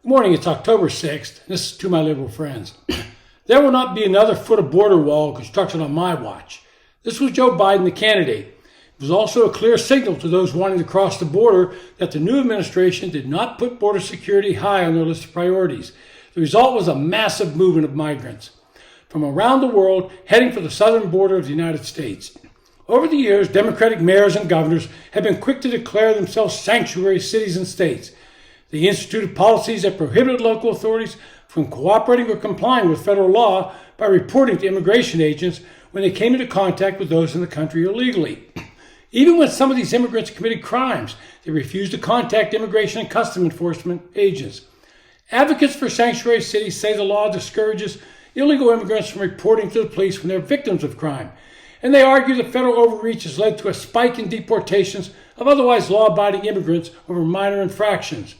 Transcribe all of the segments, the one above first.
Good morning, it's October 6th. This is to my liberal friends. There will not be another foot of border wall constructed on my watch. This was Joe Biden, the candidate. It was also a clear signal to those wanting to cross the border that the new administration did not put border security high on their list of priorities. The result was a massive movement of migrants from around the world heading for the southern border of the United States. Over the years, Democratic mayors and governors have been quick to declare themselves sanctuary cities and states. They instituted policies that prohibited local authorities from cooperating or complying with federal law by reporting to immigration agents when they came into contact with those in the country illegally. Even when some of these immigrants committed crimes, they refused to contact immigration and customs enforcement agents. Advocates for sanctuary cities say the law discourages illegal immigrants from reporting to the police when they're victims of crime. And they argue that federal overreach has led to a spike in deportations of otherwise law-abiding immigrants over minor infractions.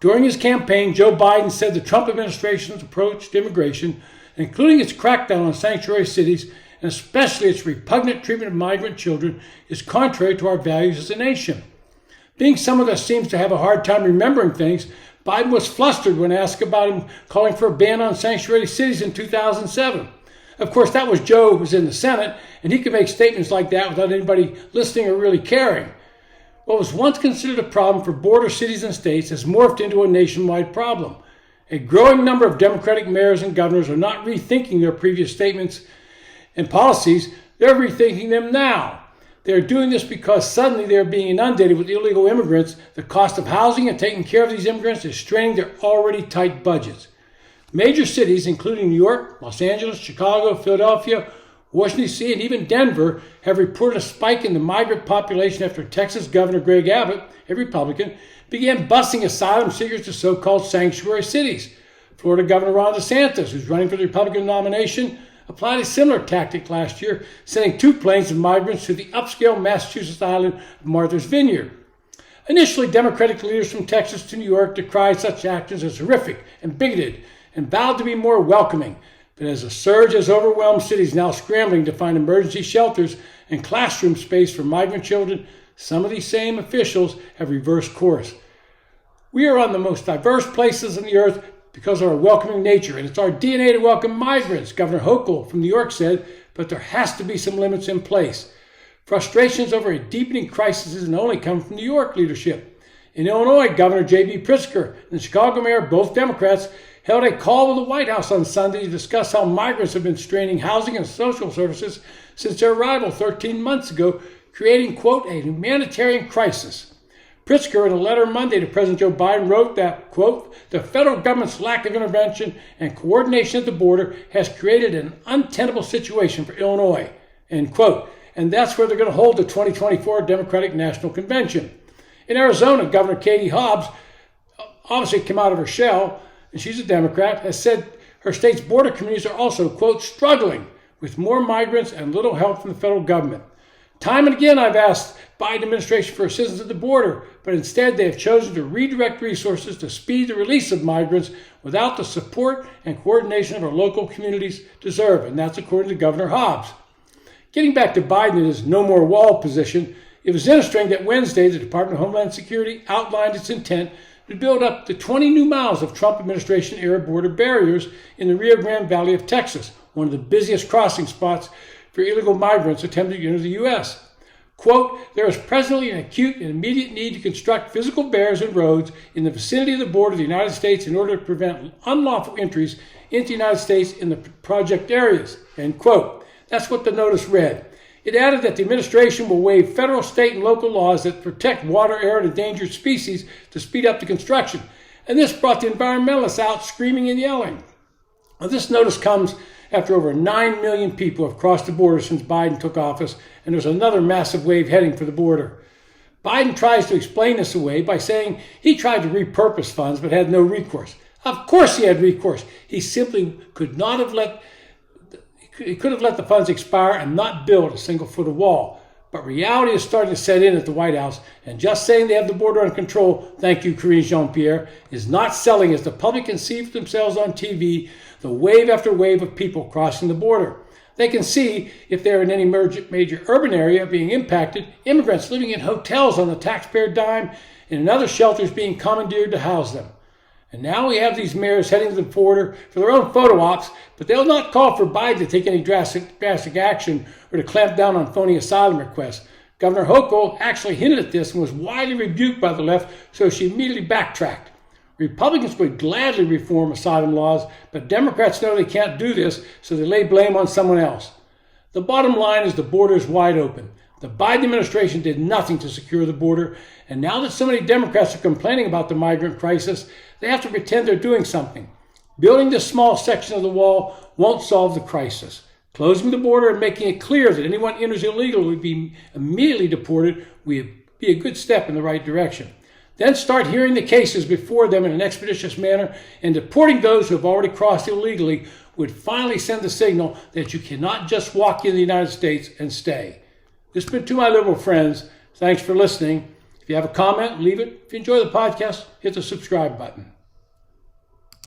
During his campaign, Joe Biden said the Trump administration's approach to immigration, including its crackdown on sanctuary cities, and especially its repugnant treatment of migrant children, is contrary to our values as a nation. Being someone that seems to have a hard time remembering things, Biden was flustered when asked about him calling for a ban on sanctuary cities in 2007. Of course, that was Joe who was in the Senate, and he could make statements like that without anybody listening or really caring. What was once considered a problem for border cities and states has morphed into a nationwide problem. A growing number of Democratic mayors and governors are not rethinking their previous statements and policies, they're rethinking them now. They're doing this because suddenly they're being inundated with illegal immigrants. The cost of housing and taking care of these immigrants is straining their already tight budgets. Major cities, including New York, Los Angeles, Chicago, Philadelphia, Washington, D.C., and even Denver have reported a spike in the migrant population after Texas Governor Greg Abbott, a Republican, began busing asylum seekers to so-called sanctuary cities. Florida Governor Ron DeSantis, who's running for the Republican nomination, applied a similar tactic last year, sending 2 planes of migrants to the upscale Massachusetts island of Martha's Vineyard. Initially, Democratic leaders from Texas to New York decried such actions as horrific and bigoted and vowed to be more welcoming. But as the surge has overwhelmed cities now scrambling to find emergency shelters and classroom space for migrant children, some of these same officials have reversed course. We are on the most diverse places on the earth because of our welcoming nature, and it's our DNA to welcome migrants, Governor Hochul from New York said, but there has to be some limits in place. Frustrations over a deepening crisis isn't only coming from New York leadership. In Illinois, Governor J.B. Pritzker and the Chicago mayor, both Democrats, held a call with the White House on Sunday to discuss how migrants have been straining housing and social services since their arrival 13 months ago, creating, quote, a humanitarian crisis. Pritzker, in a letter Monday to President Joe Biden, wrote that, quote, the federal government's lack of intervention and coordination at the border has created an untenable situation for Illinois, end quote. And that's where they're going to hold the 2024 Democratic National Convention. In Arizona, Governor Katie Hobbs obviously came out of her shell, and she's a Democrat, has said her state's border communities are also, quote, struggling with more migrants and little help from the federal government. Time and again, I've asked Biden administration for assistance at the border, but instead they have chosen to redirect resources to speed the release of migrants without the support and coordination of our local communities deserve, and that's according to Governor Hobbs. Getting back to Biden and his no more wall position, it was interesting that Wednesday the Department of Homeland Security outlined its intent to build up to 20 new miles of Trump administration-era border barriers in the Rio Grande Valley of Texas, one of the busiest crossing spots for illegal migrants attempting to enter the U.S. Quote, there is presently an acute and immediate need to construct physical barriers and roads in the vicinity of the border of the United States in order to prevent unlawful entries into the United States in the project areas, end quote. That's what the notice read. It added that the administration will waive federal, state, and local laws that protect water, air, and endangered species to speed up the construction. And this brought the environmentalists out screaming and yelling. Now, this notice comes after over 9 million people have crossed the border since Biden took office, and there's another massive wave heading for the border. Biden tries to explain this away by saying he tried to repurpose funds but had no recourse. Of course he had recourse. He simply could have let the funds expire and not build a single foot of wall. But reality is starting to set in at the White House, and just saying they have the border under control, thank you, Karine Jean-Pierre, is not selling as the public can see for themselves on TV the wave after wave of people crossing the border. They can see, if they're in any major urban area being impacted, immigrants living in hotels on the taxpayer dime and in other shelters being commandeered to house them. And now we have these mayors heading to the border for their own photo ops, but they'll not call for Biden to take any drastic action or to clamp down on phony asylum requests. Governor Hochul actually hinted at this and was widely rebuked by the left, so she immediately backtracked. Republicans would gladly reform asylum laws, but Democrats know they can't do this, so they lay blame on someone else. The bottom line is the border is wide open. The Biden administration did nothing to secure the border, and now that so many Democrats are complaining about the migrant crisis, they have to pretend they're doing something. Building this small section of the wall won't solve the crisis. Closing the border and making it clear that anyone who enters illegally would be immediately deported would be a good step in the right direction. Then start hearing the cases before them in an expeditious manner, and deporting those who have already crossed illegally would finally send the signal that you cannot just walk into the United States and stay. This has been To My Liberal Friends. Thanks for listening. If you have a comment, leave it. If you enjoy the podcast, hit the subscribe button.